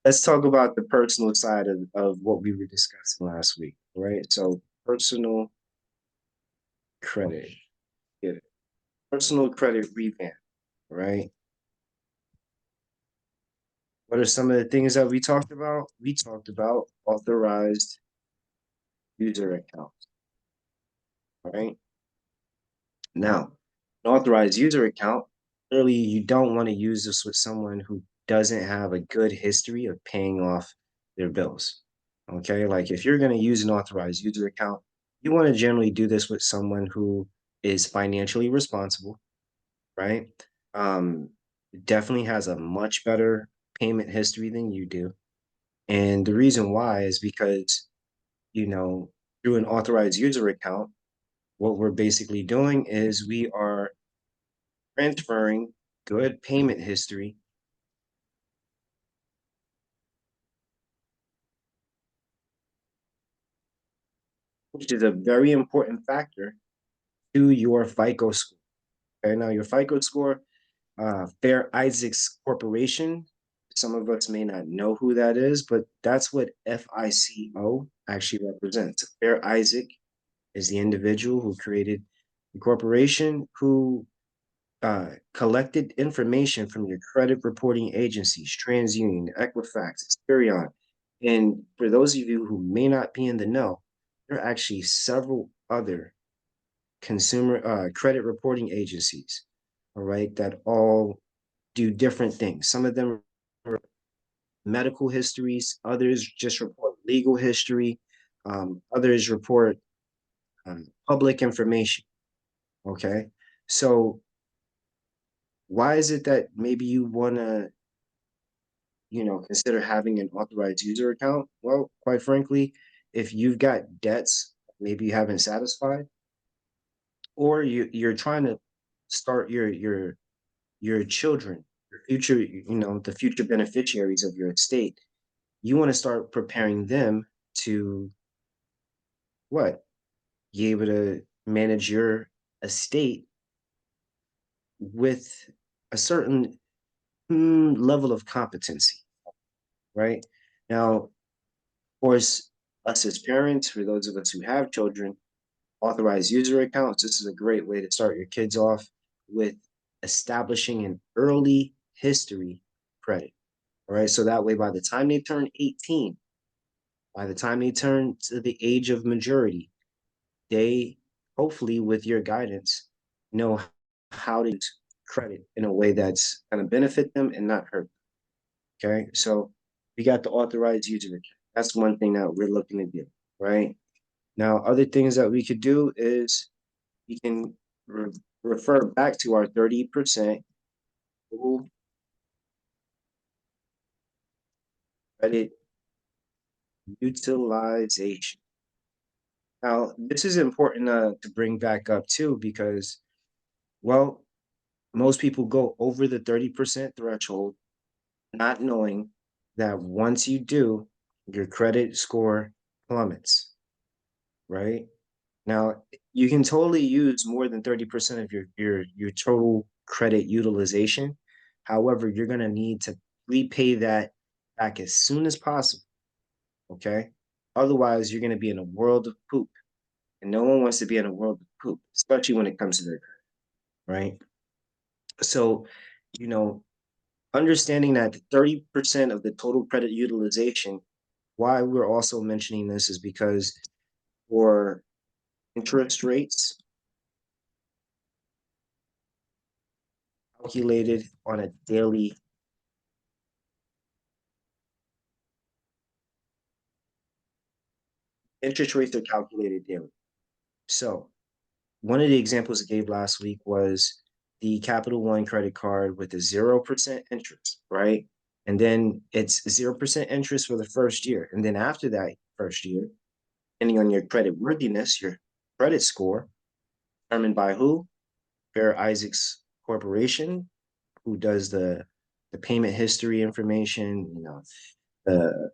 Let's talk about the personal side of what we were discussing last week, right? So personal credit, yeah, personal credit revamp, right? What are some of the things that we talked about? We talked about authorized user accounts, right? Now, an authorized user account, clearly you don't want to use this with someone who doesn't have a good history of paying off their bills. Okay, like if you're going to use an authorized user account, you want to generally do this with someone who is financially responsible, right? Um, Definitely has a much better payment history than you do. And the reason why is because, you know, through an authorized user account, what we're basically doing is we are transferring good payment history, which is a very important factor to your FICO score. Okay, now your FICO score, Fair Isaacs Corporation, some of us may not know who that is, but that's what FICO actually represents. Fair Isaac is the individual who created the corporation who collected information from your credit reporting agencies, TransUnion, Equifax, Experian. And for those of you who may not be in the know, there are actually several other consumer credit reporting agencies, all right, that all do different things. Some of them are medical histories, others just report legal history, others report public information. Okay. So why is it that maybe you want to consider having an authorized user account? Well, quite frankly, if you've got debts maybe you haven't satisfied, or you're trying to start your children, your future, the future beneficiaries of your estate, you want to start preparing them to what? Be able to manage your estate with a certain level of competency, right? Now, of course, us as parents, for those of us who have children, authorized user accounts, this is a great way to start your kids off with establishing an early history credit. All right. So that way, by the time they turn 18, by the time they turn to the age of majority, they hopefully, with your guidance, know how to use credit in a way that's going to benefit them and not hurt. Okay. So we got the authorized user account. That's one thing that we're looking to do. Right. Now, other things that we could do is we can refer back to our 30% credit utilization. Now, this is important to bring back up too, because, well, most people go over the 30% threshold, not knowing that once you do, your credit score plummets, right? Now, you can totally use more than 30% of your total credit utilization. However, you're going to need to repay that back as soon as possible, okay? Otherwise, you're going to be in a world of poop, and no one wants to be in a world of poop, especially when it comes to their credit, right? So, you know, understanding that 30% of the total credit utilization, why we're also mentioning this is because for interest rates calculated on a daily interest rates are calculated daily. So one of the examples I gave last week was the Capital One credit card with a 0% interest, right? And then it's 0% interest for the first year. And then after that first year, depending on your credit worthiness, your credit score, determined by who? Fair Isaacs Corporation, who does the payment history information, the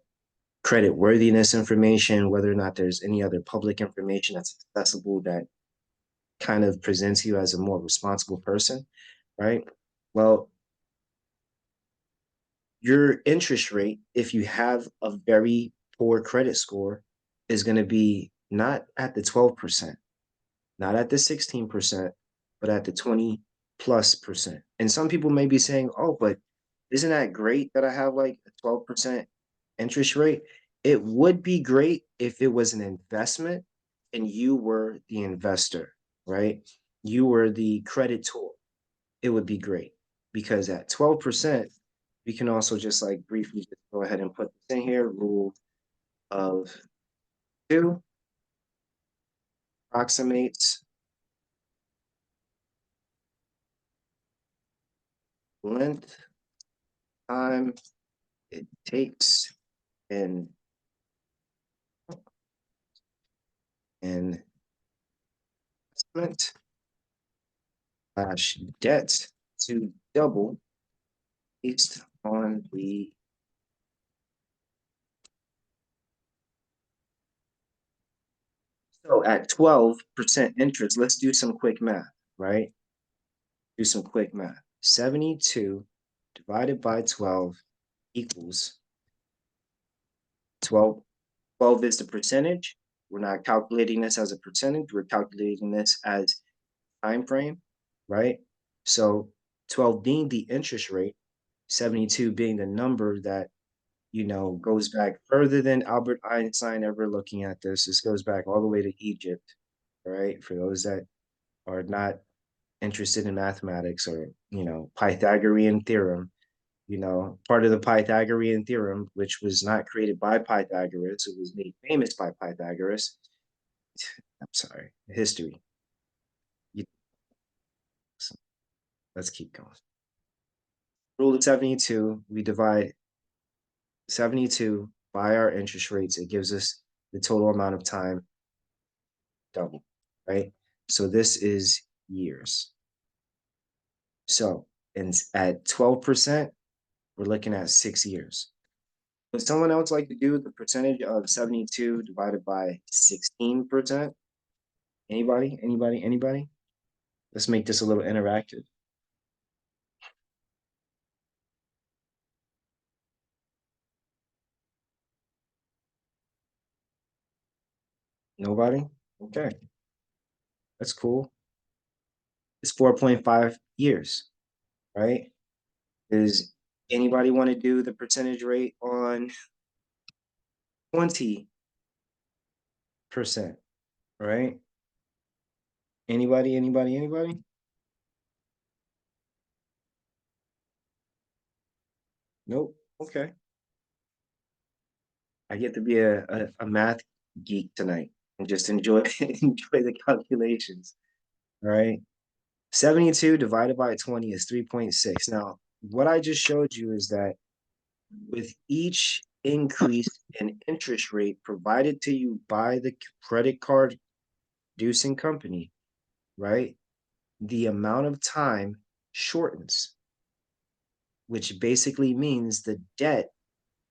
credit worthiness information, whether or not there's any other public information that's accessible that kind of presents you as a more responsible person, right? Well, your interest rate, if you have a very poor credit score, is going to be not at the 12%, not at the 16%, but at the 20+%. And some people may be saying, oh, but isn't that great that I have like a 12% interest rate? It would be great if it was an investment and you were the investor, right? You were the creditor. It would be great because at 12%, we can also just like briefly just go ahead and put this in here. Rule of two approximates length time it takes in investment slash debt to double based on the so at 12% interest, let's do some quick math, right? Do some quick math. 72 divided by 12 equals 12. 12 is the percentage. We're not calculating this as a percentage. We're calculating this as time frame, right? So 12 being the interest rate, 72 being the number that, goes back further than Albert Einstein ever looking at this. This goes back all the way to Egypt, right? For those that are not interested in mathematics or, Pythagorean theorem, part of the Pythagorean theorem, which was not created by Pythagoras, it was made famous by Pythagoras. I'm sorry, history. Let's keep going. Rule of 72, we divide 72 by our interest rates. It gives us the total amount of time double, right? So this is years. So at 12%, we're looking at 6 years. Would someone else like to do the percentage of 72 divided by 16%? Anybody? Anybody? Anybody? Let's make this a little interactive. Nobody? Okay, that's cool. It's 4.5 years, right? Does anybody want to do the percentage rate on 20%, right? Anybody, anybody, anybody? Nope. Okay. I get to be a math geek tonight and just enjoy enjoy the calculations. All right. 72 divided by 20 is 3.6. Now, what I just showed you is that with each increase in interest rate provided to you by the credit card producing company, right? The amount of time shortens, which basically means the debt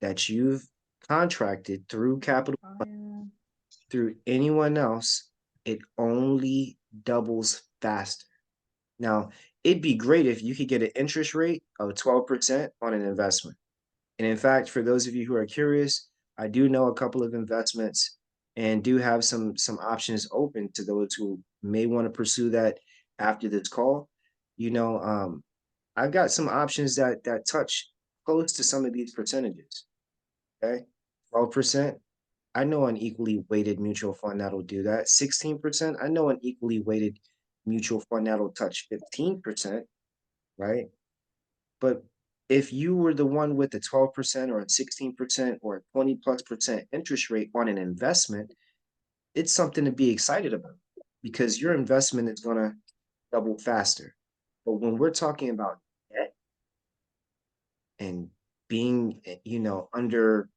that you've contracted through capital through anyone else, it only doubles faster. Now, it'd be great if you could get an interest rate of 12% on an investment. And in fact, for those of you who are curious, I do know a couple of investments and do have some options open to those who may want to pursue that after this call. I've got some options that touch close to some of these percentages. Okay, 12%. I know an equally weighted mutual fund that'll do that. 16%. I know an equally weighted mutual fund that'll touch 15%, right? But if you were the one with the 12% or a 16% or a 20+% interest rate on an investment, it's something to be excited about because your investment is going to double faster. But when we're talking about debt and being, under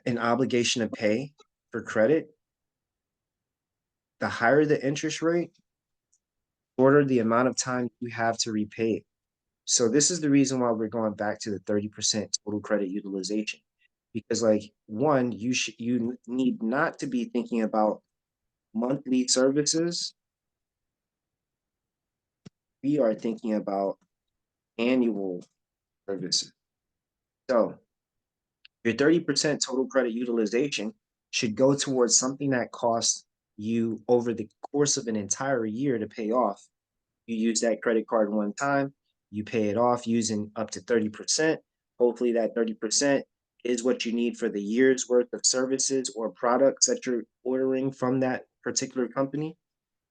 an obligation to pay for credit, the higher the interest rate, shorter the amount of time you have to repay it. So this is the reason why we're going back to the 30% total credit utilization. Because like one, you need not to be thinking about monthly services. We are thinking about annual services. So your 30% total credit utilization should go towards something that costs you over the course of an entire year to pay off. You use that credit card one time, you pay it off using up to 30%. Hopefully that 30% is what you need for the year's worth of services or products that you're ordering from that particular company.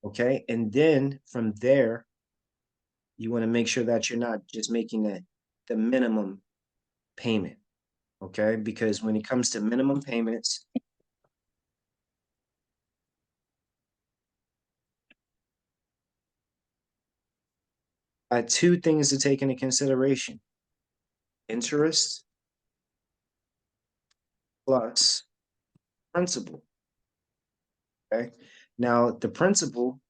Okay. And then from there, you want to make sure that you're not just making the minimum payment. Okay. Because when it comes to minimum payments, two things to take into consideration: interest plus principal. Okay. Now, the principal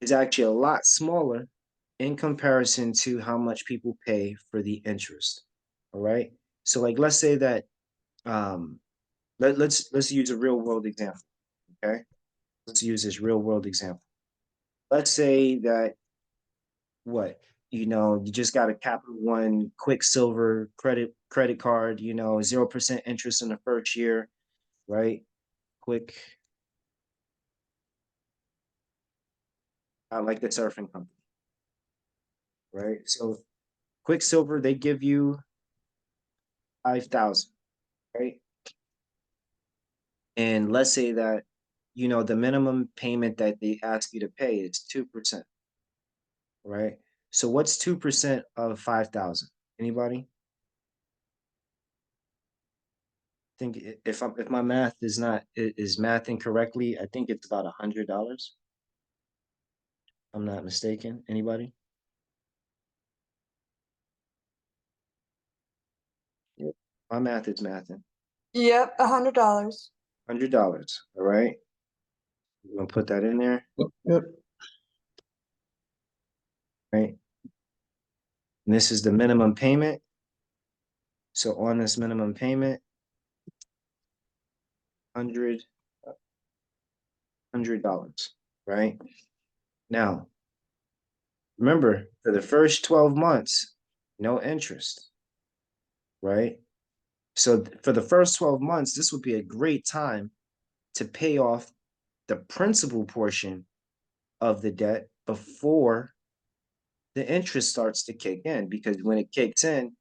is actually a lot smaller in comparison to how much people pay for the interest. All right. So, like, let's say that let's use a real world example. Okay. Let's use this real world example. Let's say that what you just got a Capital One Quicksilver credit card, 0% interest in the first year, right? Quick, I like the surfing company, right? So Quicksilver, they give you 5,000, right? And let's say that the minimum payment that they ask you to pay is 2%, right? So what's 2% of 5,000? Anybody? Think if my math is not is math incorrectly, I think it's about $100. I'm not mistaken. Anybody? Yep. My math is mathing. Yep, $100. $100. All right. I'm gonna put that in there. Yep. Right. And this is the minimum payment. So on this minimum payment, $100, right? Now, remember, for the first 12 months, no interest, right? So for the first 12 months, this would be a great time to pay off the principal portion of the debt before the interest starts to kick in, because when it kicks in,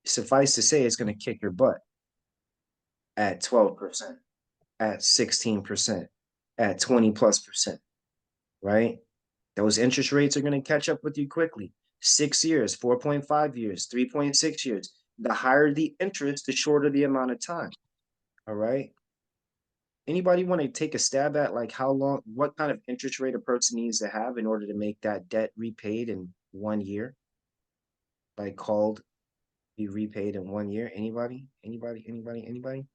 suffice to say, it's going to kick your butt at 12%, at 16%, at 20+%, right? Those interest rates are going to catch up with you quickly. 6 years, 4.5 years, 3.6 years. The higher the interest, the shorter the amount of time. All right. Anybody want to take a stab at like how long, what kind of interest rate a person needs to have in order to make that debt repaid in 1 year? Like called be repaid in 1 year? Anybody? Anybody?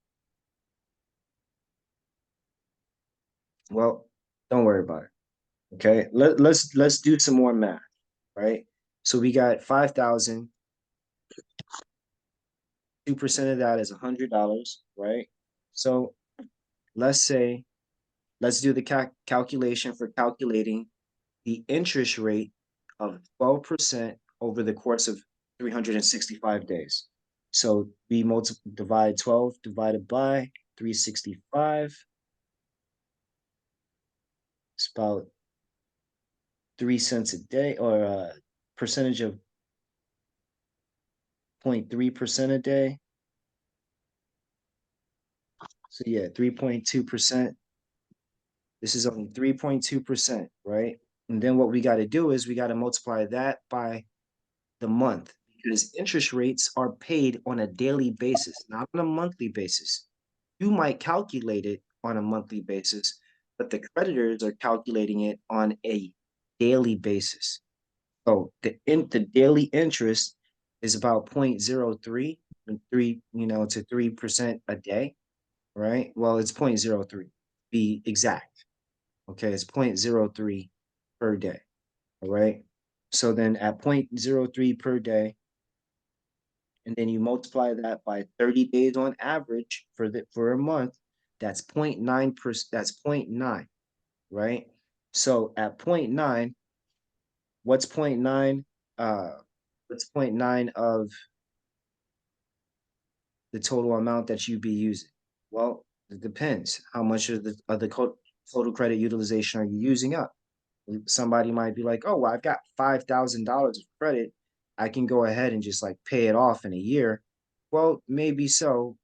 Well, don't worry about it. Okay. Let's do some more math, right? So we got 5,000. 2% of that is $100, right? So let's do the calculation for calculating the interest rate of 12% over the course of 365 days. So we divide 12 divided by 365. It's about 3 cents a day, or a percentage of 0.3% a day. So yeah, 3.2%. This is only 3.2%, right? And then what we got to do is we got to multiply that by the month, because interest rates are paid on a daily basis, not on a monthly basis. You might calculate it on a monthly basis, but the creditors are calculating it on a daily basis. So the daily interest is about 0.03 to 3% a day, right? Well, it's 0.03, be exact. Okay, it's 0.03 per day. All right. So then at 0.03 per day, and then you multiply that by 30 days on average for a month, that's 0.9%, that's 0.9, right? So at 0.9, what's 0.9? What's 0.9 of the total amount that you'd be using? Well, it depends. How much of the total credit utilization are you using up? Somebody might be like, oh, well, I've got $5,000 of credit. I can go ahead and just like pay it off in a year. Well, maybe so,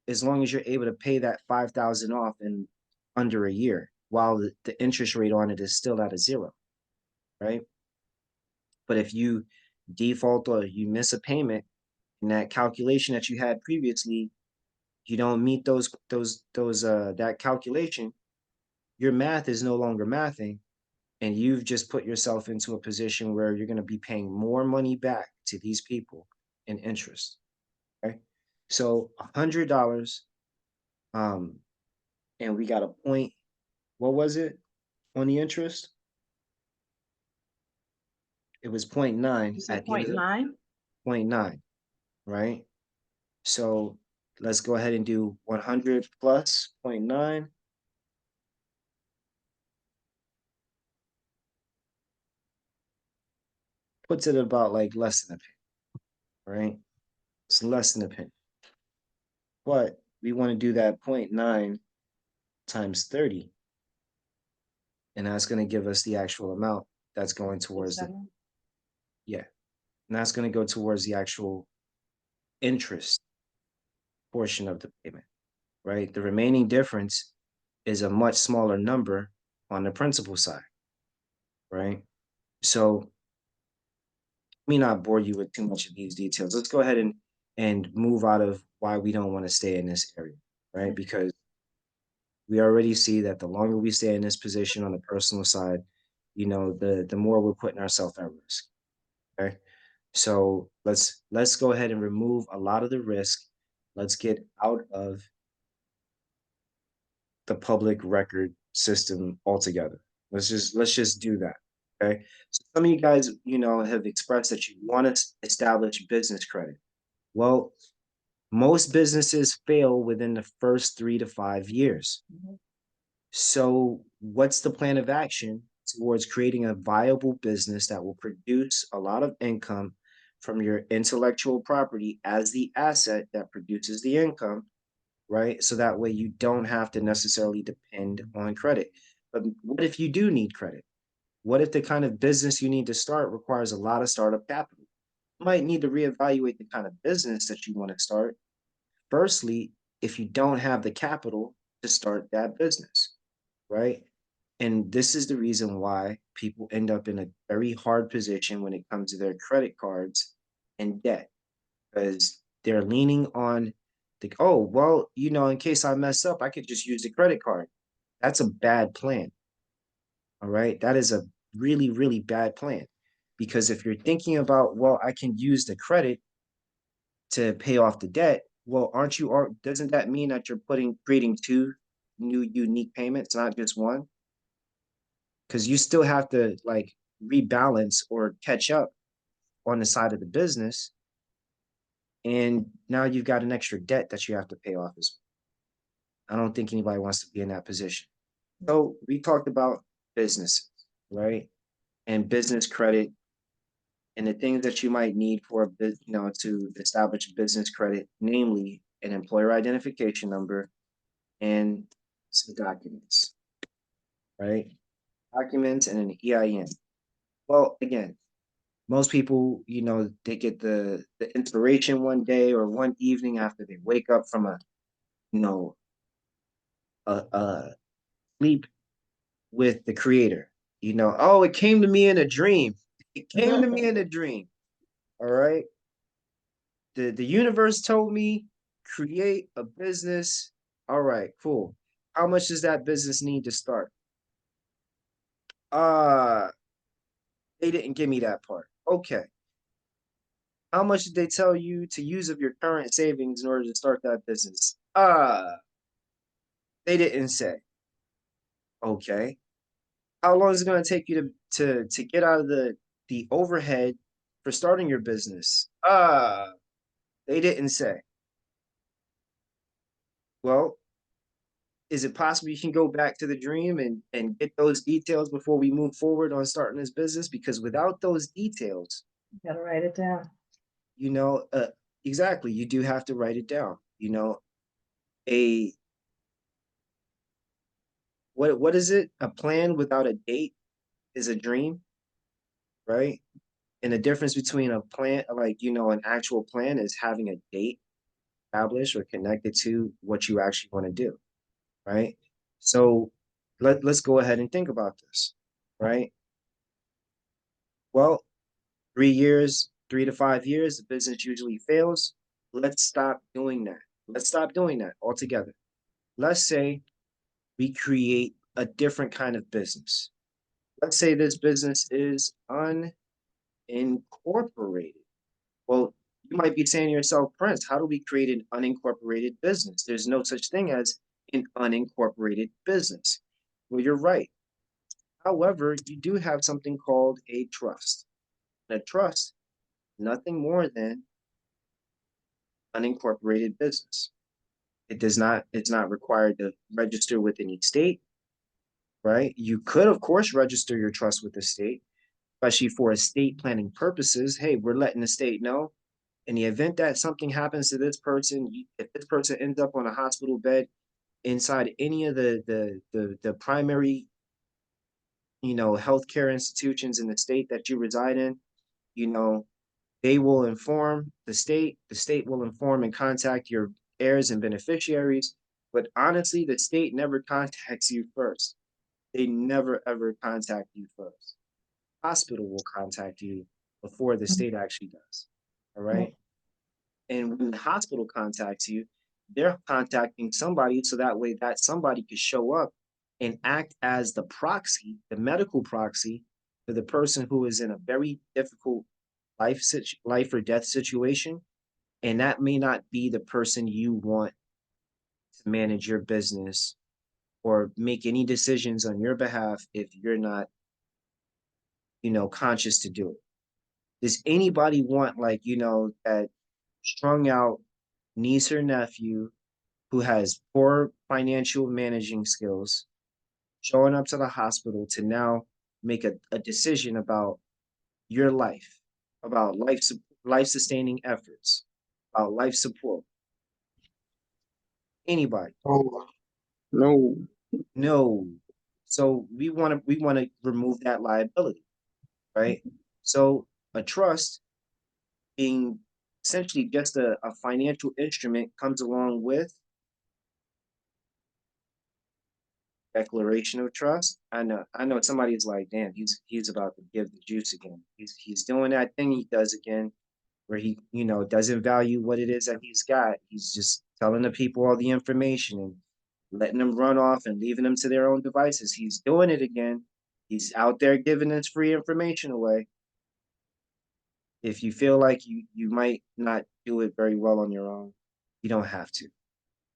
as long as you're able to pay that 5,000 off in under a year, while the interest rate on it is still at a zero, right? But if you default or you miss a payment in that calculation that you had previously, you don't meet that calculation, your math is no longer mathing, and you've just put yourself into a position where you're going to be paying more money back to these people in interest. Okay. So $100, um, and we got a point. What was it on the interest? It was 0.9 You said at the end of the 0.9? 0.9, right? So let's go ahead and do 100 plus 0.9. Puts it about like less than a penny, right? It's less than a penny. But we want to do that 0.9 times 30. And that's going to give us the actual amount that's going towards the, yeah. And that's going to go towards the actual interest portion of the payment, right? The remaining difference is a much smaller number on the principal side, right? So let me not bore you with too much of these details. Let's go ahead and move out of why we don't want to stay in this area, right? Because we already see that the longer we stay in this position on the personal side, the more we're putting ourselves at risk. Okay. So let's go ahead and remove a lot of the risk. Let's get out of the public record system altogether. Let's just do that. Okay. So some of you guys, have expressed that you want to establish business credit. Well, most businesses fail within the first 3 to 5 years. So, what's the plan of action towards creating a viable business that will produce a lot of income from your intellectual property as the asset that produces the income, right? So that way you don't have to necessarily depend on credit. But what if you do need credit? What if the kind of business you need to start requires a lot of startup capital? You might need to reevaluate the kind of business that you want to start. Firstly, if you don't have the capital to start that business, right? And this is the reason why people end up in a very hard position when it comes to their credit cards and debt, because they're leaning on oh, well, in case I mess up, I could just use the credit card. That's a bad plan. All right. That is a really, really bad plan. Because if you're thinking about, well, I can use the credit to pay off the debt, well, doesn't that mean that you're creating two new unique payments, not just one? Because you still have to like rebalance or catch up on the side of the business. And now you've got an extra debt that you have to pay off as well. I don't think anybody wants to be in that position. So we talked about businesses, right? And business credit and the things that you might need for to establish business credit, namely an employer identification number and some documents, right? Documents and an EIN. Well, again, most people, they get the inspiration one day or one evening after they wake up from you know, a sleep with the creator. Oh, it came to me in a dream. It came to me in a dream. All right. The universe told me create a business. All right, cool. How much does that business need to start? Uh, they didn't give me that part. Okay. How much did they tell you to use of your current savings in order to start that business? They didn't say. Okay. How long is it going to take you to get out of the overhead for starting your business? They didn't say. Well, is it possible you can go back to the dream and get those details before we move forward on starting this business? Because without those details, You gotta write it down. exactly, you do have to write it down. You know, a what is it? A plan without a date is a dream, right? And the difference between a plan, like, an actual plan is having a date established or connected to what you actually want to do, right? So let's go ahead and think about this, right? Well, 3 years, 3 to 5 years, the business usually fails. Let's stop doing that. Let's stop doing that altogether. Let's say we create a different kind of business. Let's say this business is unincorporated. Well, you might be saying to yourself, Prince, how do we create an unincorporated business? There's no such thing as an unincorporated business. Well, you're right. However, you do have something called a trust. And a trust, nothing more than unincorporated business. It's not required to register with any state, right? You could, of course, register your trust with the state, especially for estate planning purposes. Hey, we're letting the state know in the event that something happens to this person, if this person ends up on a hospital bed inside any of the primary, healthcare institutions in the state that you reside in, you know, they will inform the state will inform and contact your heirs and beneficiaries. But honestly, the state never contacts you first. They never ever contact you first. Hospital will contact you before the state actually does. All right. And when the hospital contacts you, they're contacting somebody so that way that somebody could show up and act as the proxy, the medical proxy for the person who is in a very difficult life or death situation. And that may not be the person you want to manage your business or make any decisions on your behalf if you're not, conscious to do it. Does anybody want, like, that strung out niece or nephew who has poor financial managing skills showing up to the hospital to now make a decision about your life, about life sustaining efforts, about life support? Anybody? Oh, no. No. So we want to remove that liability, right? So a trust being essentially just a financial instrument comes along with declaration of trust. I know somebody's like, damn, he's about to give the juice again. He's doing that thing he does again, where he, doesn't value what it is that he's got. He's just telling the people all the information and letting them run off and leaving them to their own devices. He's doing it again. He's out there giving this free information away. If you feel like you might not do it very well on your own, you don't have to.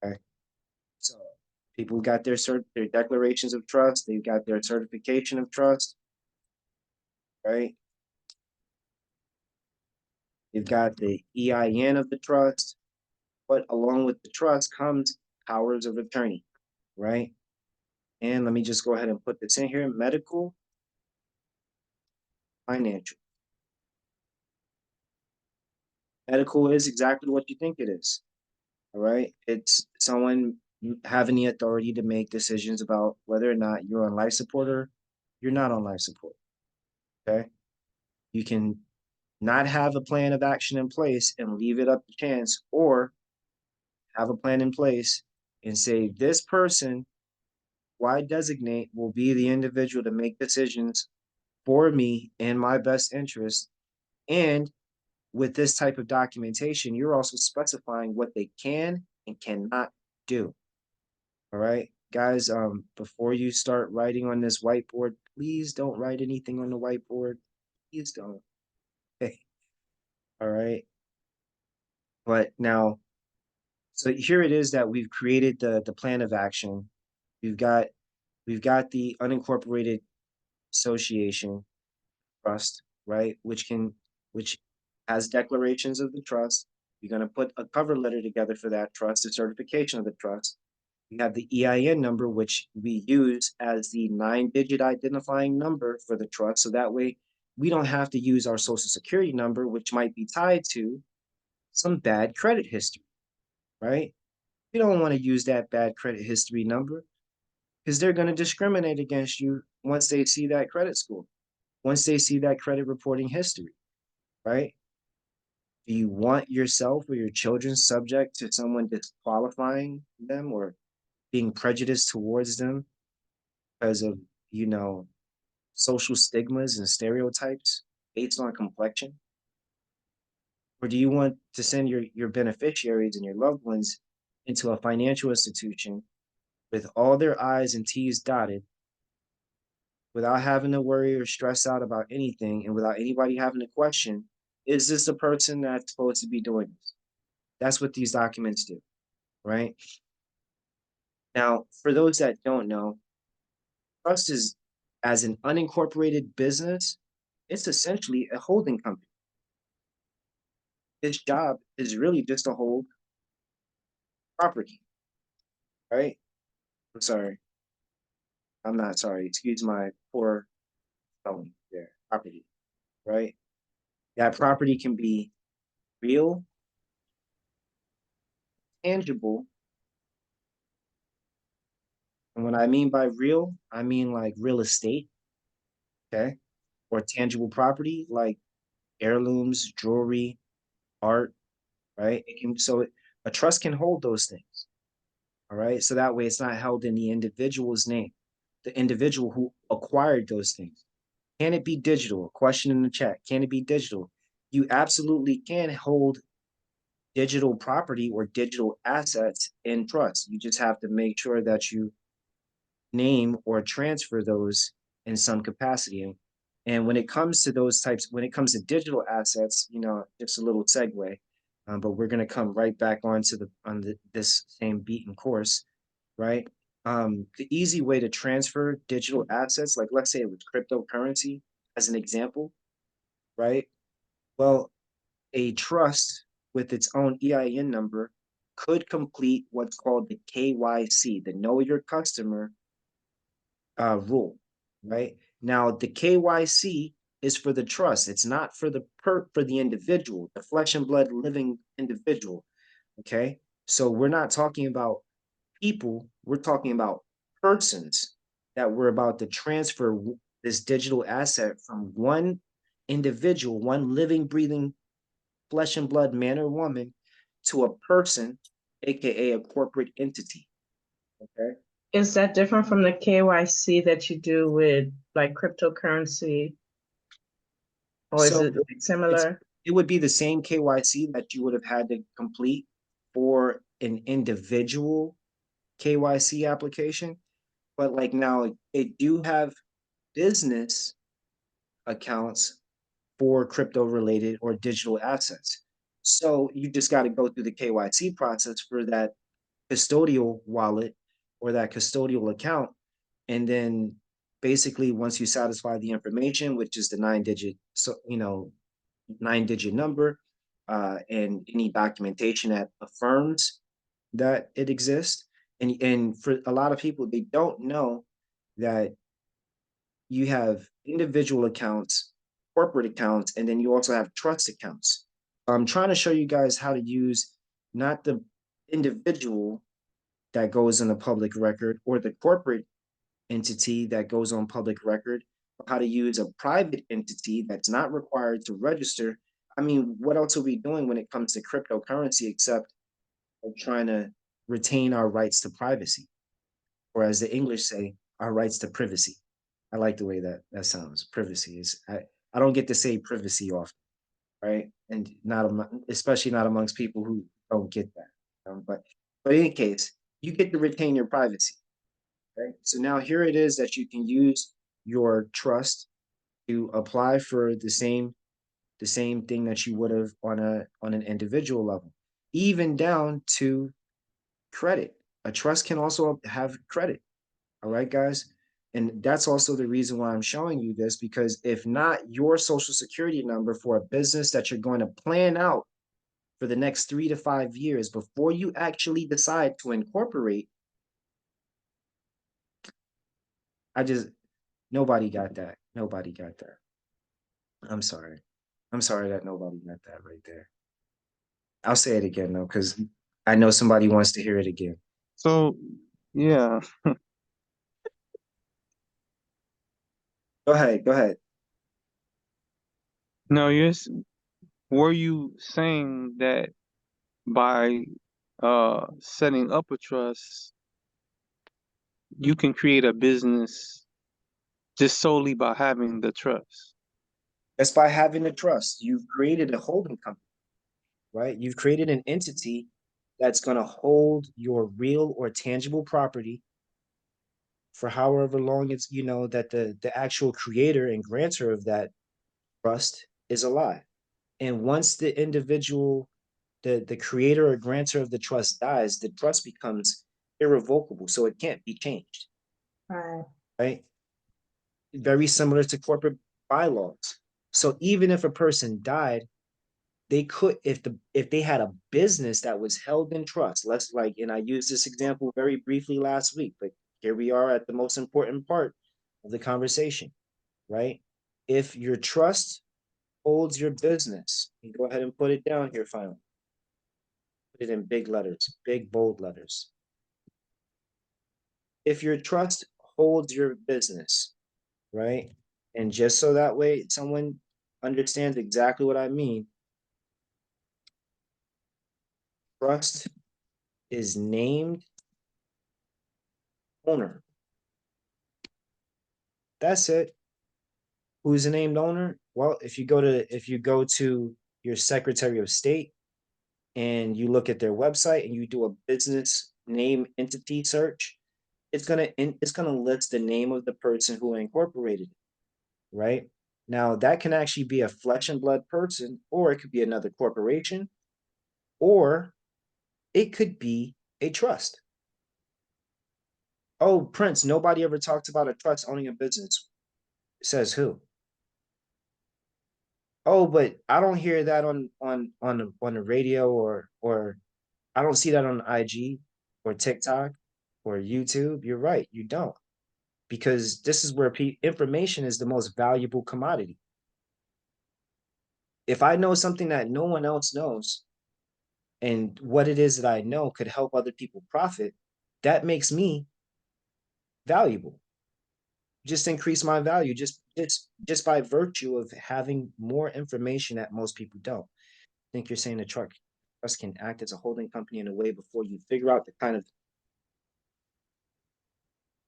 Okay. So people got their declarations of trust, they've got their certification of trust, right? They've got the EIN of the trust, but along with the trust comes powers of attorney, right? And let me just go ahead and put this in here: medical, financial. Medical is exactly what you think it is. All right. It's someone having the authority to make decisions about whether or not you're on life support or you're not on life support. Okay. You can not have a plan of action in place and leave it up to chance, or have a plan in place and say, this person who I designate will be the individual to make decisions for me in my best interest. And with this type of documentation, you're also specifying what they can and cannot do. All right, guys, before you start writing on this whiteboard, please don't write anything on the whiteboard. Please don't. Okay. All right. But now, so here it is that we've created the plan of action. We've got the unincorporated association trust, right? Which has declarations of the trust. You're going to put a cover letter together for that trust, a certification of the trust. We have the EIN number, which we use as the 9-digit identifying number for the trust. So that way we don't have to use our social security number, which might be tied to some bad credit history, right? You don't want to use that bad credit history number because they're going to discriminate against you once they see that credit score, once they see that credit reporting history, right? Do you want yourself or your children subject to someone disqualifying them or being prejudiced towards them because of, you know, social stigmas and stereotypes based on complexion? Or do you want to send your beneficiaries and your loved ones into a financial institution with all their I's and T's dotted without having to worry or stress out about anything and without anybody having to question, is this the person that's supposed to be doing this? That's what these documents do, right? Now, for those that don't know, trust is, as an unincorporated business, it's essentially a holding company. Its job is really just to hold property, right? I'm sorry. I'm not sorry. Excuse my poor spelling there. Property, right? That property can be real, tangible. And what I mean by real, I mean like real estate, okay? Or tangible property like heirlooms, jewelry, art, right? A trust can hold those things. All right. So that way it's not held in the individual's name, the individual who acquired those things. Can it be digital? A question in the chat. Can it be digital? You absolutely can hold digital property or digital assets in trust. You just have to make sure that you name or transfer those in some capacity. And when it comes to those types, when it comes to digital assets, you know, just a little segue, but we're going to come right back onto this same beaten course, right? The easy way to transfer digital assets, like let's say it was cryptocurrency as an example, right? Well, a trust with its own EIN number could complete what's called the KYC, the Know Your Customer rule, right? Now, the KYC is for the trust. It's not for for the individual, the flesh and blood living individual. Okay, so we're not talking about people. We're talking about persons that we're about to transfer this digital asset from one individual, one living, breathing, flesh and blood man or woman, to a person, aka a corporate entity. Okay. Is that different from the KYC that you do with like cryptocurrency? Or is So it similar? it would be the same KYC that you would have had to complete for an individual KYC application. But like now, they do have business accounts for crypto related or digital assets. So you just got to go through the KYC process for that custodial wallet or that custodial account. And then basically once you satisfy the information, which is the 9-digit, so, you know, 9-digit number, and any documentation that affirms that it exists. And for a lot of people, they don't know that you have individual accounts, corporate accounts, and then you also have trust accounts. I'm trying to show you guys how to use not the individual that goes in the public record or the corporate entity that goes on public record, how to use a private entity that's not required to register. I mean, what else are we doing when it comes to cryptocurrency except trying to retain our rights to privacy, or as the English say, our rights to privacy. I like the way that sounds. Privacy is I don't get to say privacy often, right? And not especially not amongst people who don't get that. But in any case, you get to retain your privacy. Right? So now here it is that you can use your trust to apply for the same thing that you would have on an individual level, even down to credit. A trust can also have credit. All right, guys. And that's also the reason why I'm showing you this, because if not your social security number for a business that you're going to plan out for the next 3 to 5 years before you actually decide to incorporate, nobody got that. Nobody got that. I'm sorry. I'm sorry that nobody got that right there. I'll say it again though, because I know somebody wants to hear it again. So, yeah. Go ahead, go ahead. No, were you saying that by setting up a trust, you can create a business just solely by having the trust? That's by having the trust. You've created a holding company, right? You've created an entity that's going to hold your real or tangible property for however long it's, that the actual creator and grantor of that trust is alive. And once the individual, the creator or grantor of the trust dies, the trust becomes irrevocable, so it can't be changed, Right. right? Very similar to corporate bylaws. So even if a person died, they could, if they had a business that was held in trust, let's like, and I used this example very briefly last week, but here we are at the most important part of the conversation, right? If your trust holds your business, you go ahead and put it down here finally. Put it in big letters, big bold letters. If your trust holds your business, right? And just so that way someone understands exactly what I mean, trust is named owner. That's it. Who's the named owner? Well, if you go to your Secretary of State and you look at their website and you do a business name entity search, it's gonna list the name of the person who incorporated it, right? Now that can actually be a flesh and blood person, or it could be another corporation, or it could be a trust. Oh, Prince, nobody ever talks about a trust owning a business. Says who? Oh, but I don't hear that on the radio, or I don't see that on IG or TikTok or YouTube. You're right, you don't. Because this is where information is the most valuable commodity. If I know something that no one else knows, and what it is that I know could help other people profit, that makes me valuable. Just increase my value just by virtue of having more information that most people don't. I think you're saying the trust can act as a holding company in a way before you figure out the kind of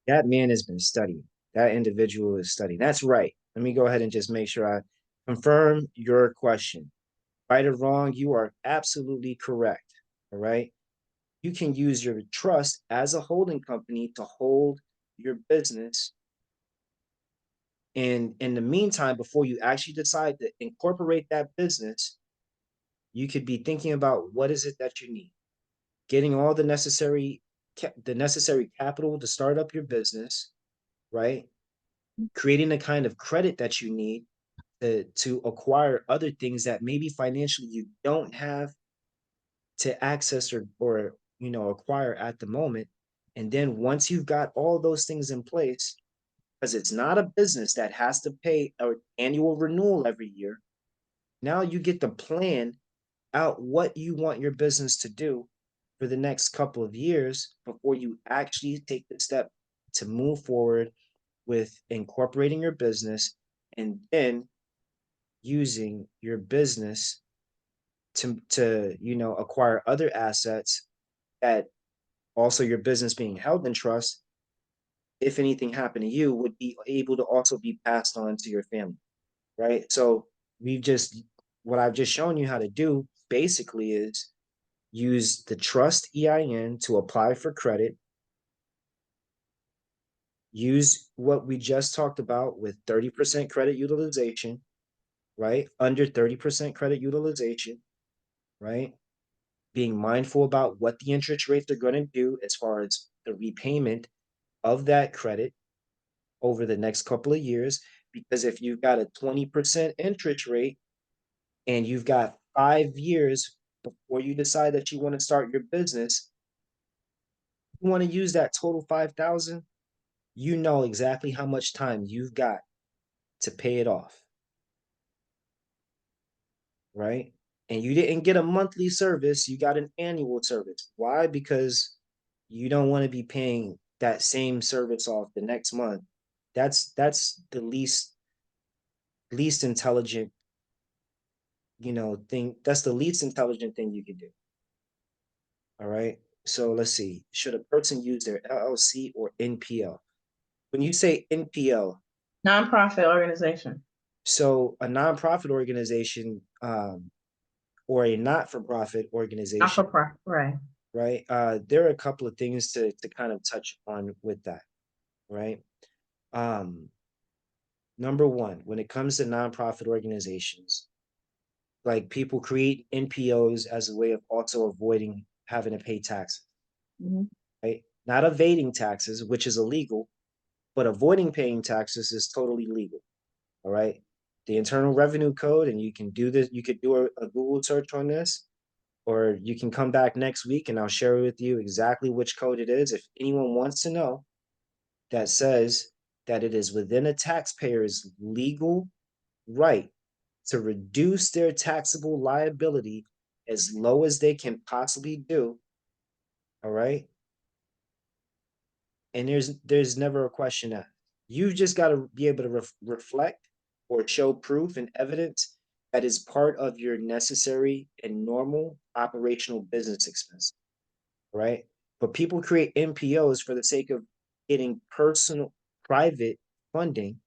that man has been studying. That individual is studying. That's right. Let me go ahead and just make sure I confirm your question. Right or wrong, you are absolutely correct. All right. You can use your trust as a holding company to hold your business. And in the meantime, before you actually decide to incorporate that business, you could be thinking about what is it that you need, getting all the necessary capital to start up your business, right? Creating the kind of credit that you need to acquire other things that maybe financially you don't have to access or acquire at the moment. And then once you've got all those things in place, because it's not a business that has to pay an annual renewal every year, now you get to plan out what you want your business to do for the next couple of years before you actually take the step to move forward with incorporating your business and then using your business to acquire other assets that also your business being held in trust, if anything happened to you, would be able to also be passed on to your family, right? So we've just what I've just shown you how to do basically is use the trust EIN to apply for credit, use what we just talked about with 30% credit utilization, right? Under 30% credit utilization, right? Being mindful about what the interest rates are going to do as far as the repayment of that credit over the next couple of years. Because if you've got a 20% interest rate and you've got 5 years before you decide that you want to start your business, you want to use that total 5,000, you know exactly how much time you've got to pay it off. Right? and you didn't get a monthly service, you got an annual service. Why? Because you don't want to be paying that same service off the next month. That's the least intelligent, thing. That's the least intelligent thing you can do. All right. So let's see. Should a person use their LLC or NPL? When you say NPL, Nonprofit organization. so a nonprofit organization, or a not-for-profit Not organization, for profit, right? right? There are a couple of things to kind of touch on with that, right? Number one, when it comes to nonprofit organizations, like people create NPOs as a way of also avoiding having to pay taxes, Mhm. right? Not evading taxes, which is illegal, but avoiding paying taxes is totally legal. All right. The Internal Revenue Code, and you can do this, you could do a Google search on this, or you can come back next week and I'll share with you exactly which code it is. If anyone wants to know, that says that it is within a taxpayer's legal right to reduce their taxable liability as low as they can possibly do. All right. And there's never a question that you've just got to be able to reflect or show proof and evidence that is part of your necessary and normal operational business expense. Right. But people create NPOs for the sake of getting personal private funding.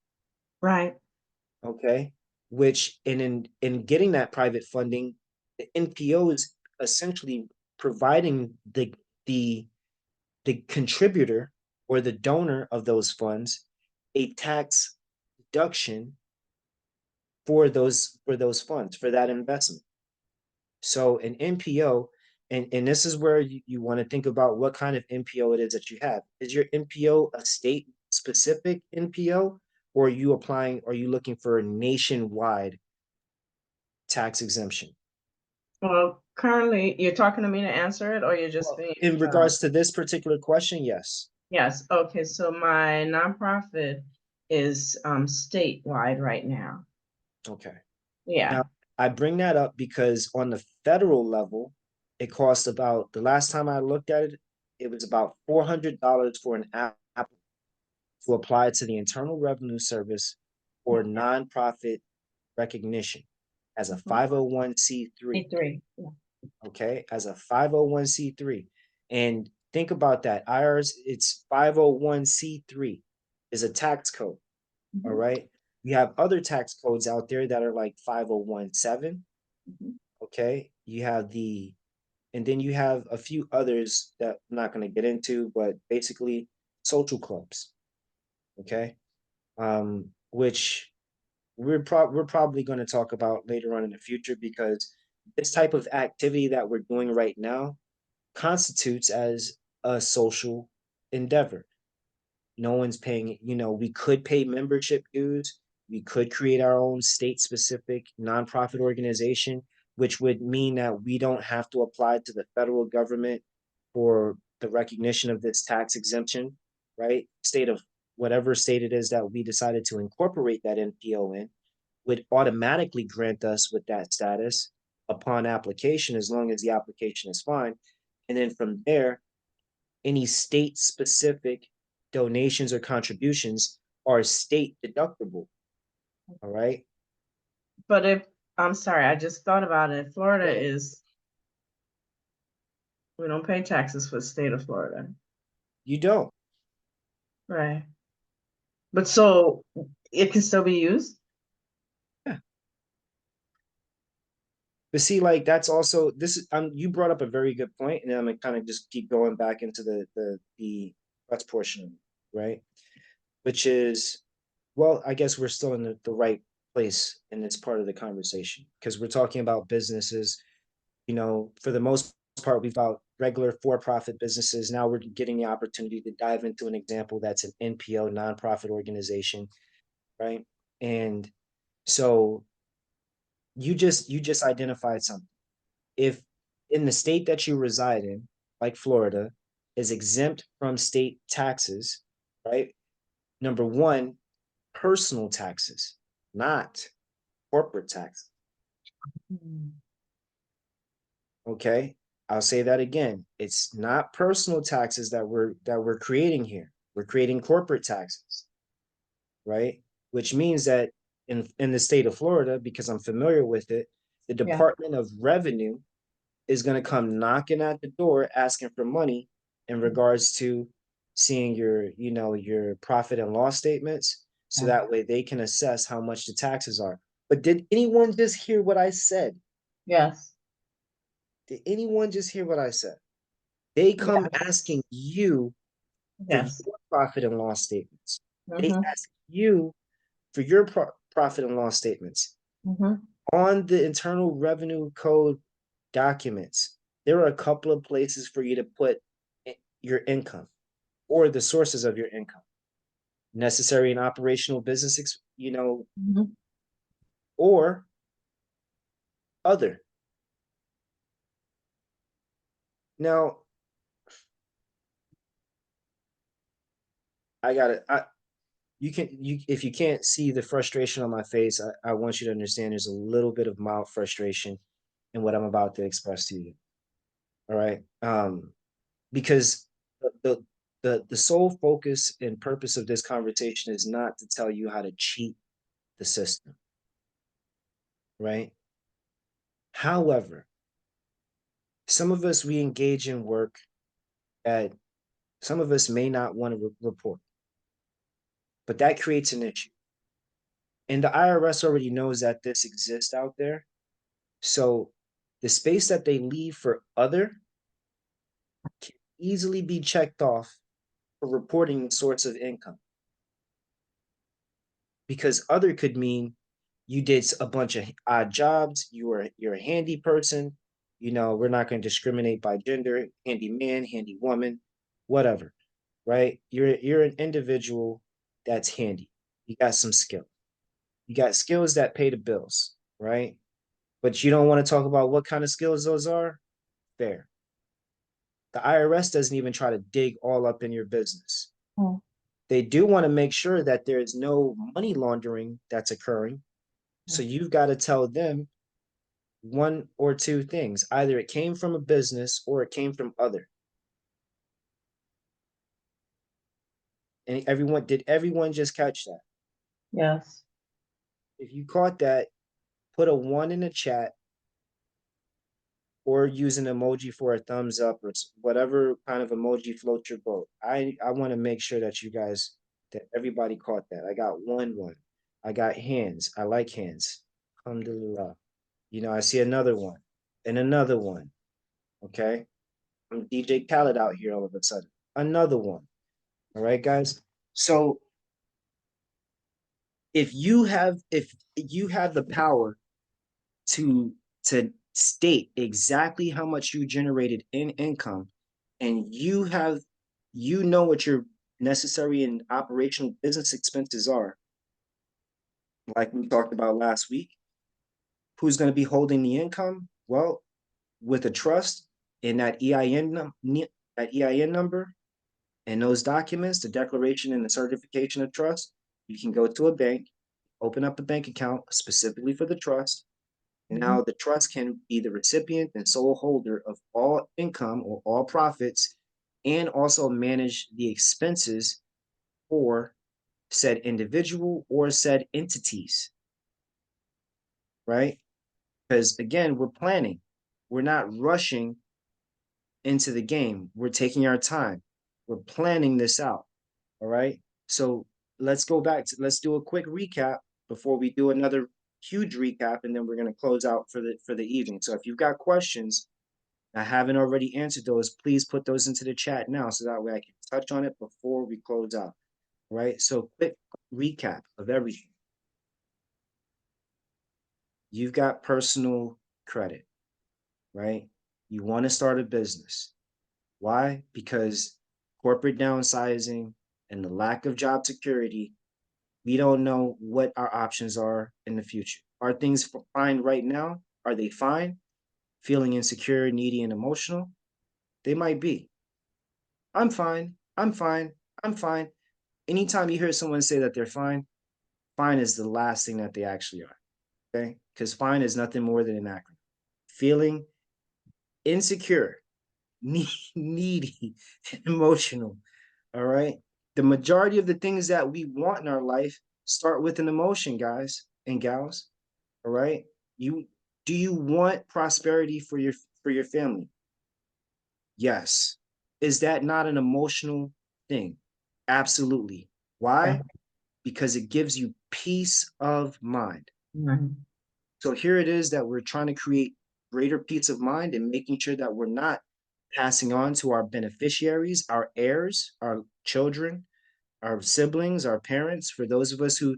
Right. Okay. Which in getting that private funding, the NPO is essentially providing the the contributor or the donor of those funds a tax deduction for those funds, for that investment. So an NPO, and this is where you want to think about what kind of NPO it is that you have. Is your NPO a state specific NPO, or are you looking for a nationwide tax exemption? Well, currently, you're talking to me to answer it, or you're just Well, being, in regards to this particular question, yes. yes, okay, so my nonprofit is statewide right now. Okay. Yeah. Now, I bring that up because on the federal level, it costs about, the last time I looked at it, it was about $400 for an app to apply to the Internal Revenue Service for nonprofit recognition as a 501c3. C3. Yeah. Okay, as a 501c3. And think about that. IRS, it's 501c3 is a tax code. All Mhm. right. You have other tax codes out there that are like 501(7). Mhm. Okay. And then you have a few others that I'm not going to get into, but basically social clubs. Okay. Which we're probably going to talk about later on in the future, because this type of activity that we're doing right now constitutes as a social endeavor. No one's paying, we could pay membership dues. We could create our own state specific nonprofit organization, which would mean that we don't have to apply to the federal government for the recognition of this tax exemption, right? State of whatever state it is that we decided to incorporate that NPO in would automatically grant us with that status upon application, as long as the application is fine. And then from there, any state specific donations or contributions are state deductible. All right. But I'm sorry, I just thought about it. Florida is, we don't pay taxes for the state of Florida. You don't. Right. But so it can still be used? But see, like that's also this is you brought up a very good point, and I'm gonna kind of just keep going back into the first portion of it, right? Which is, well, I guess we're still in the right place in this part of the conversation, because we're talking about businesses. For the most part, we've got regular for-profit businesses. Now we're getting the opportunity to dive into an example that's an NPO, nonprofit organization, right? And so you just identified something. If in the state that you reside in, like Florida, is exempt from state taxes, right? Number one, personal taxes, not corporate tax. Mhm. Okay, I'll say that again. It's not personal taxes that we're creating here. We're creating corporate taxes, right? Which means that in the state of Florida, because I'm familiar with it, the Department of Revenue is going to come knocking at the door asking for money in regards to seeing your profit and loss statements, so Yeah. that way they can assess how much the taxes are. But did anyone just hear what I said? Yes. Did anyone just hear what I said? They come asking you for Yes. your profit and loss statements. They Mm-hmm. ask you for your profit and loss statements. Mm-hmm. On the Internal Revenue Code documents, there are a couple of places for you to put your income or the sources of your income. Necessary and operational business, Mm-hmm. or other. Now, I got it. If you can't see the frustration on my face, I want you to understand there's a little bit of mild frustration in what I'm about to express to you. All right. Because the sole focus and purpose of this conversation is not to tell you how to cheat the system. Right. However, some of us, we engage in work that some of us may not want to report, but that creates an issue. And the IRS already knows that this exists out there. So the space that they leave for other can easily be checked off for reporting the source of income. Because other could mean you did a bunch of odd jobs, you're a handy person, we're not going to discriminate by gender, handy man, handy woman, whatever, right? You're an individual that's handy. You got some skill. You got skills that pay the bills, right? But you don't want to talk about what kind of skills those are? Fair. The IRS doesn't even try to dig all up in your business. Mm. They do want to make sure that there is no money laundering that's occurring. So you've got to tell them one or two things. Either it came from a business or it came from other. And did everyone just catch that? Yes. If you caught that, put a 1 in the chat or use an emoji for a thumbs up or whatever kind of emoji floats your boat. I want to make sure that everybody caught that. I got one. I got hands. I like hands. Alhamdulillah. I see another one and another one. Okay. I'm DJ Khaled out here all of a sudden. Another one. All right, guys. So if you have the power to state exactly how much you generated in income, and you know what your necessary and operational business expenses are, like we talked about last week, who's going to be holding the income? Well, with a trust in that EIN number and those documents, the declaration and the certification of trust, you can go to a bank, open up a bank account specifically for the trust. Now the trust can be the recipient and sole holder of all income or all profits, and also manage the expenses for said individual or said entities, right? Because again, we're planning. We're not rushing into the game. We're taking our time. We're planning this out. All right. So let's do a quick recap before we do another huge recap, and then we're going to close out for the evening. So if you've got questions, I haven't already answered those, please put those into the chat now so that way I can touch on it before we close out. All right. So quick recap of everything. You've got personal credit, right? You want to start a business. Why? Because corporate downsizing and the lack of job security, we don't know what our options are in the future. Are things fine right now? Are they fine? Feeling insecure, needy, and emotional? They might be. I'm fine. I'm fine. I'm fine. Anytime you hear someone say that they're fine, fine is the last thing that they actually are. Okay? Because fine is nothing more than an acronym. Feeling insecure, needy, emotional. All right. The majority of the things that we want in our life start with an emotion, guys and gals. All right. You do you want prosperity for your family? Yes. Is that not an emotional thing? Absolutely. Why? Because it gives you peace of mind. Mhm. So here it is that we're trying to create greater peace of mind and making sure that we're not passing on to our beneficiaries, our heirs, our children, our siblings, our parents, for those of us who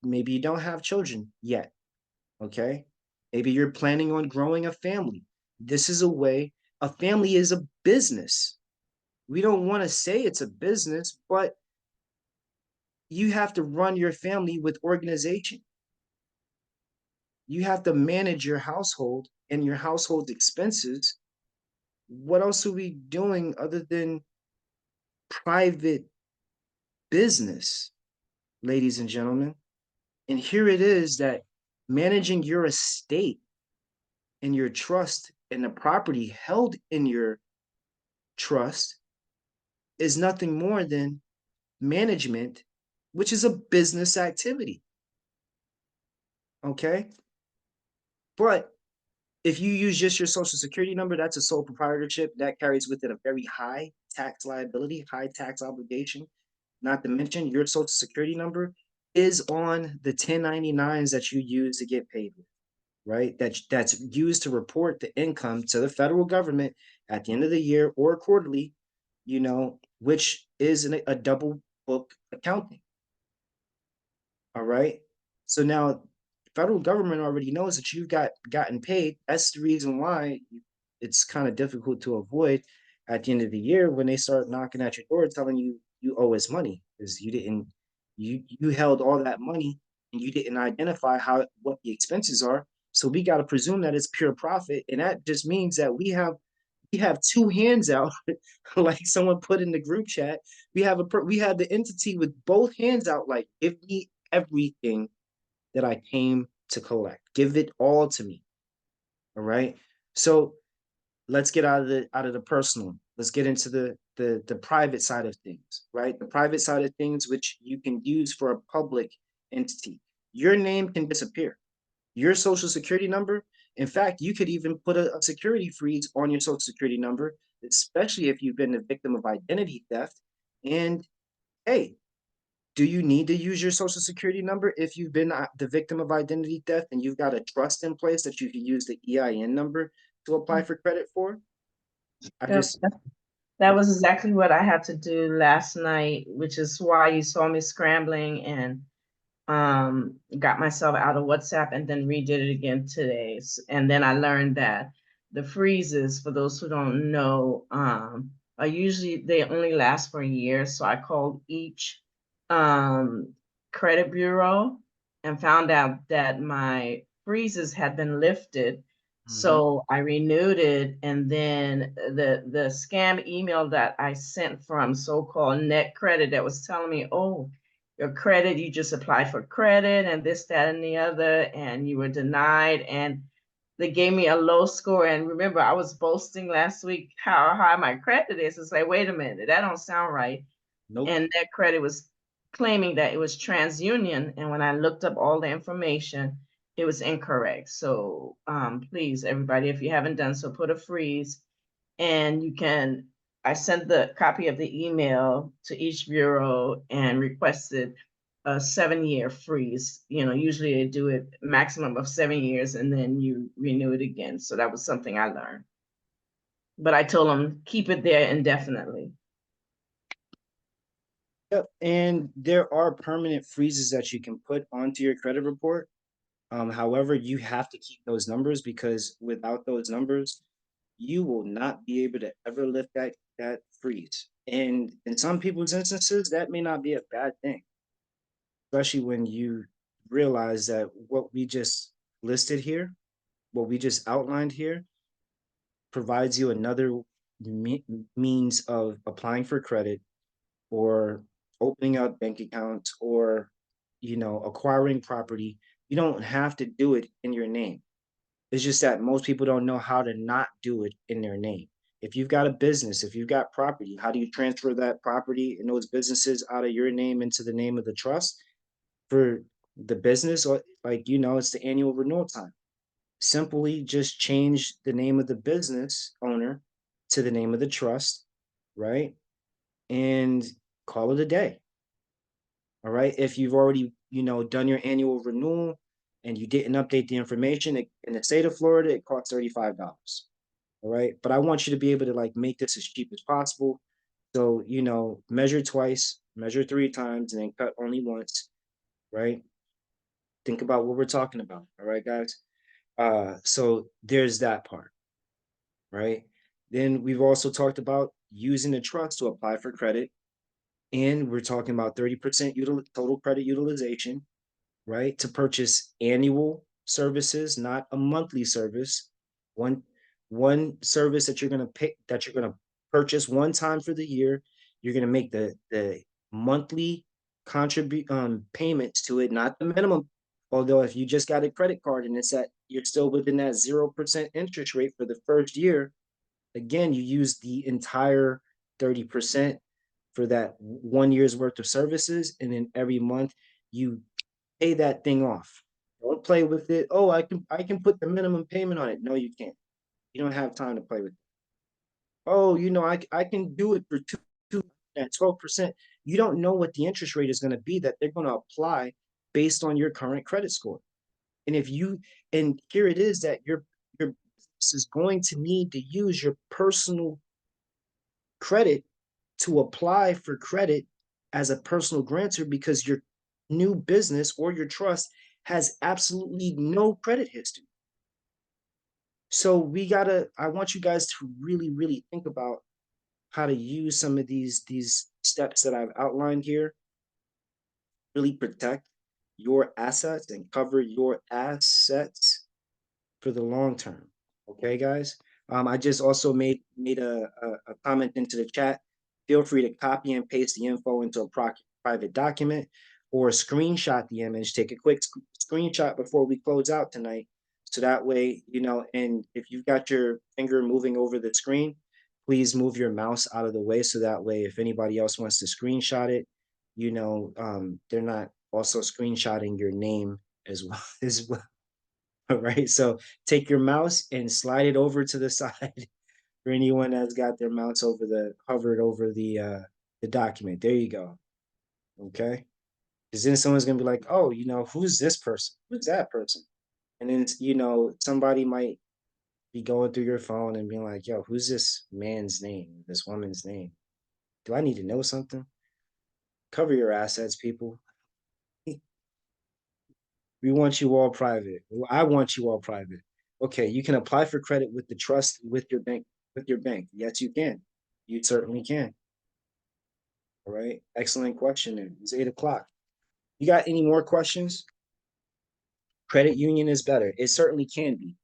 maybe you don't have children yet, okay? Maybe you're planning on growing a family. This is a way, a family is a business. We don't want to say it's a business, but you have to run your family with organization. You have to manage your household and your household expenses. What else are we doing other than private business, ladies and gentlemen? And here it is that managing your estate and your trust and the property held in your trust is nothing more than management, which is a business activity. Okay. But if you use just your social security number, that's a sole proprietorship that carries with it a very high tax liability, high tax obligation. Not to mention your social security number is on the 1099s that you use to get paid with, right? That's used to report the income to the federal government at the end of the year or quarterly, which is a double book accounting. All right. So now federal government already knows that you've gotten paid. That's the reason why it's kind of difficult to avoid at the end of the year when they start knocking at your door telling you you owe us money because you held all that money and you didn't identify what the expenses are. So we got to presume that it's pure profit, and that just means that we have two hands out, like someone put in the group chat. We have the entity with both hands out, like give me everything that I came to collect. Give it all to me. All right. So let's get out of the personal. Let's get into the private side of things, right? The private side of things, which you can use for a public entity. Your name can disappear. Your social security number. In fact, you could even put a security freeze on your social security number, especially if you've been a victim of identity theft. And hey, do you need to use your social security number if you've been the victim of identity theft and you've got a trust in place that you can use the EIN number to apply for credit for? I Yep, just that was exactly what I had to do last night, which is why you saw me scrambling and got myself out of WhatsApp and then redid it again today. And then I learned that the freezes, for those who don't know, are usually they only last for a year. So I called each credit bureau and found out that my freezes had been lifted. So I renewed it, and then the scam email that I sent from so-called Net Credit that was telling me, oh, your credit, you just applied for credit and this, that, and the other, and you were denied. And they gave me a low score. And remember, I was boasting last week how high my credit is. It's like, wait a minute, that don't sound right. nope. And that credit was claiming that it was TransUnion. And when I looked up all the information, it was incorrect. So please, everybody, if you haven't done so, put a freeze. And you can, I sent the copy of the email to each bureau and requested a 7-year freeze. Usually they do it maximum of 7 years and then you renew it again. So that was something I learned. But I told them keep it there indefinitely. Yep. And there are permanent freezes that you can put onto your credit report. However, you have to keep those numbers because without those numbers, you will not be able to ever lift that freeze. And in some people's instances, that may not be a bad thing, especially when you realize that what we just listed here, what we just outlined here, provides you another means of applying for credit or opening up bank accounts or acquiring property. You don't have to do it in your name. It's just that most people don't know how to not do it in their name. If you've got a business, if you've got property, how do you transfer that property and those businesses out of your name into the name of the trust for the business? Or like, it's the annual renewal time. Simply just change the name of the business owner to the name of the trust, right? And call it a day. All right. If you've already, done your annual renewal and you didn't update the information in the state of Florida, it costs $35. All right. But I want you to be able to like make this as cheap as possible. So, measure twice, measure 3 times, and then cut only once. Right. Think about what we're talking about. All right, guys. So there's that part. Right. Then we've also talked about using the trust to apply for credit. And we're talking about 30% total credit utilization, right? To purchase annual services, not a monthly service. One service that you're gonna pick, that you're gonna purchase one time for the year. You're gonna make the monthly contribute payments to it, not the minimum. Although if you just got a credit card and you're still within that 0% interest rate for the first year, again, you use the entire 30% for that 1 year's worth of services, and then every month you pay that thing off. Don't play with it. Oh, I can put the minimum payment on it. No, you can't. You don't have time to play with it. Oh, I can do it for two at 12%. You don't know what the interest rate is going to be that they're going to apply based on your current credit score. And and here it is that your business is going to need to use your personal credit to apply for credit as a personal grantor because your new business or your trust has absolutely no credit history. So I want you guys to really, really think about how to use some of these steps that I've outlined here, really protect your assets and cover your assets for the long term. Okay, guys. I just also made a comment into the chat. Feel free to copy and paste the info into a private document or screenshot the image. Take a quick screenshot before we close out tonight. So that way, and if you've got your finger moving over the screen, please move your mouse out of the way. So that way, if anybody else wants to screenshot it, they're not also screenshotting your name as well as well. All right, so take your mouse and slide it over to the side for anyone that's got their mouse hovered over the document. There you go. Okay, because then someone's gonna be like, oh, who's this person? Who's that person? And then somebody might be going through your phone and being like, yo, who's this man's name? This woman's name? Do I need to know something? Cover your assets, people. We want you all private. I want you all private. Okay, you can apply for credit with the trust with your bank. Yes, you can. You certainly can. All right. Excellent question. It's 8 o'clock. You got any more questions? Credit union is better. It certainly can be.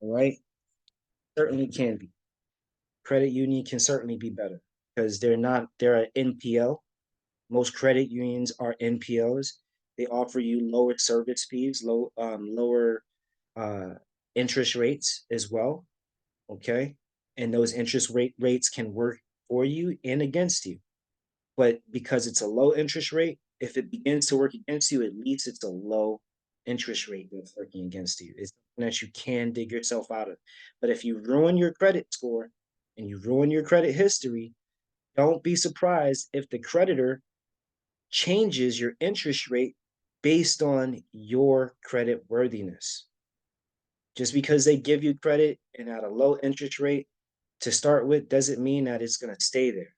All right. Certainly can be. Credit union can certainly be better because they're an NPL. Most credit unions are NPOs. They offer you lower service fees, lower interest rates as well. Okay. And those rates can work for you and against you. But because it's a low interest rate, if it begins to work against you, at least it's a low interest rate that's working against you. It's something that you can dig yourself out of. But if you ruin your credit score and you ruin your credit history, don't be surprised if the creditor changes your interest rate based on your credit worthiness. Just because they give you credit and at a low interest rate to start with doesn't mean that it's going to stay there.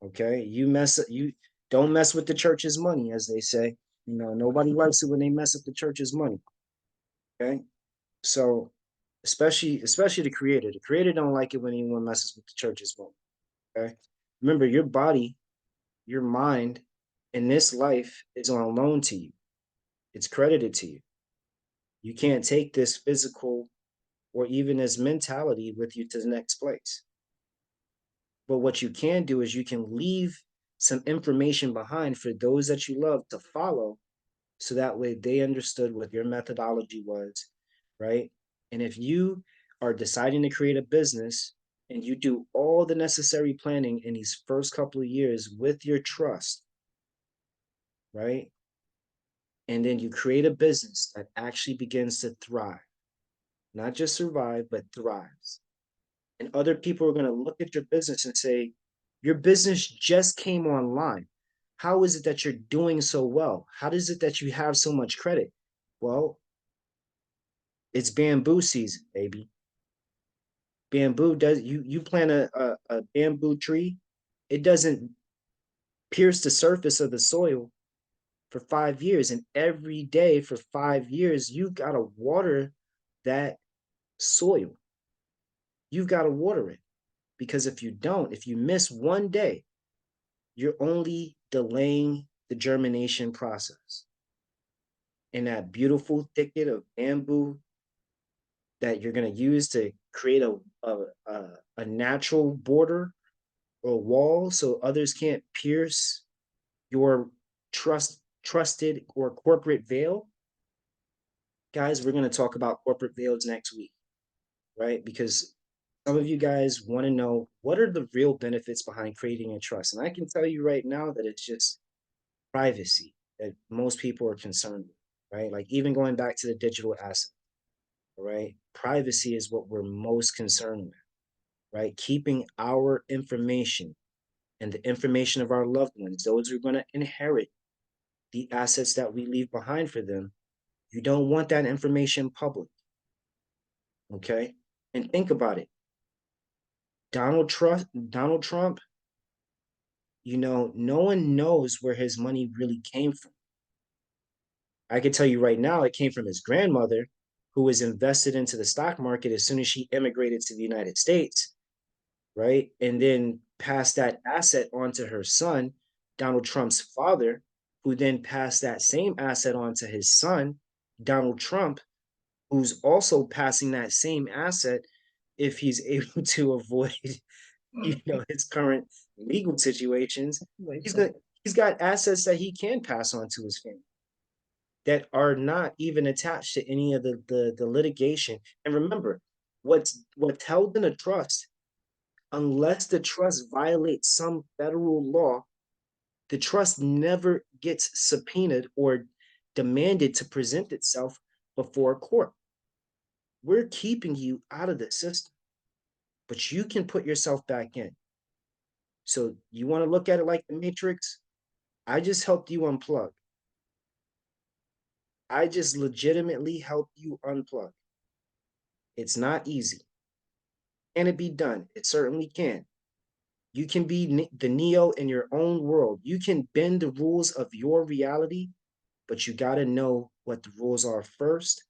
Okay, you don't mess with the church's money, as they say. Nobody likes it when they mess up the church's money. Okay, so especially the creator. The creator don't like it when anyone messes with the church's money. Okay, remember your body, your mind, in this life is on loan to you. It's credited to you. You can't take this physical or even this mentality with you to the next place. But what you can do is you can leave some information behind for those that you love to follow, so that way they understood what your methodology was, right? And if you are deciding to create a business and you do all the necessary planning in these first couple of years with your trust, right? And then you create a business that actually begins to thrive, not just survive, but thrives. And other people are going to look at your business and say, your business just came online. How is it that you're doing so well? How is it that you have so much credit? Well, it's bamboo season, baby. Bamboo does you plant a bamboo tree, it doesn't pierce the surface of the soil for 5 years. And every day for 5 years, you gotta water that soil. You've got to water it. Because if you don't, if you miss one day, you're only delaying the germination process. And that beautiful thicket of bamboo that you're going to use to create a natural border or wall so others can't pierce your trusted or corporate veil. Guys, we're going to talk about corporate veils next week, right? Because some of you guys want to know what are the real benefits behind creating a trust. And I can tell you right now that it's just privacy that most people are concerned with, right? Like even going back to the digital asset, right? Privacy is what we're most concerned with, right? Keeping our information and the information of our loved ones, those who are going to inherit the assets that we leave behind for them. You don't want that information public, okay? And think about it. Donald Trump, no one knows where his money really came from. I can tell you right now, it came from his grandmother, who was invested into the stock market as soon as she immigrated to the United States, right? And then passed that asset on to her son, Donald Trump's father, who then passed that same asset on to his son, Donald Trump, who's also passing that same asset if he's able to avoid, his current legal situations. He's got assets that he can pass on to his family that are not even attached to any of the litigation. And remember, what's held in a trust, unless the trust violates some federal law, the trust never gets subpoenaed or demanded to present itself before a court. We're keeping you out of the system, but you can put yourself back in. So you want to look at it like the Matrix? I just helped you unplug. I just legitimately helped you unplug. It's not easy. Can it be done? It certainly can. You can be the Neo in your own world. You can bend the rules of your reality, but you got to know what the rules are first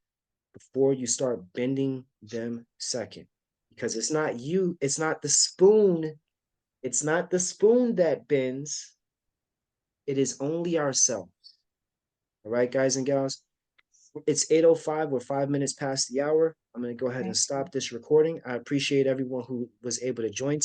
before you start bending them second. Because it's not you, it's not the spoon. It's not the spoon that bends. It is only ourselves. All right, guys and gals. It's 8:05. We're 5 minutes past the hour. I'm going to go ahead and stop this recording. I appreciate everyone who was able to join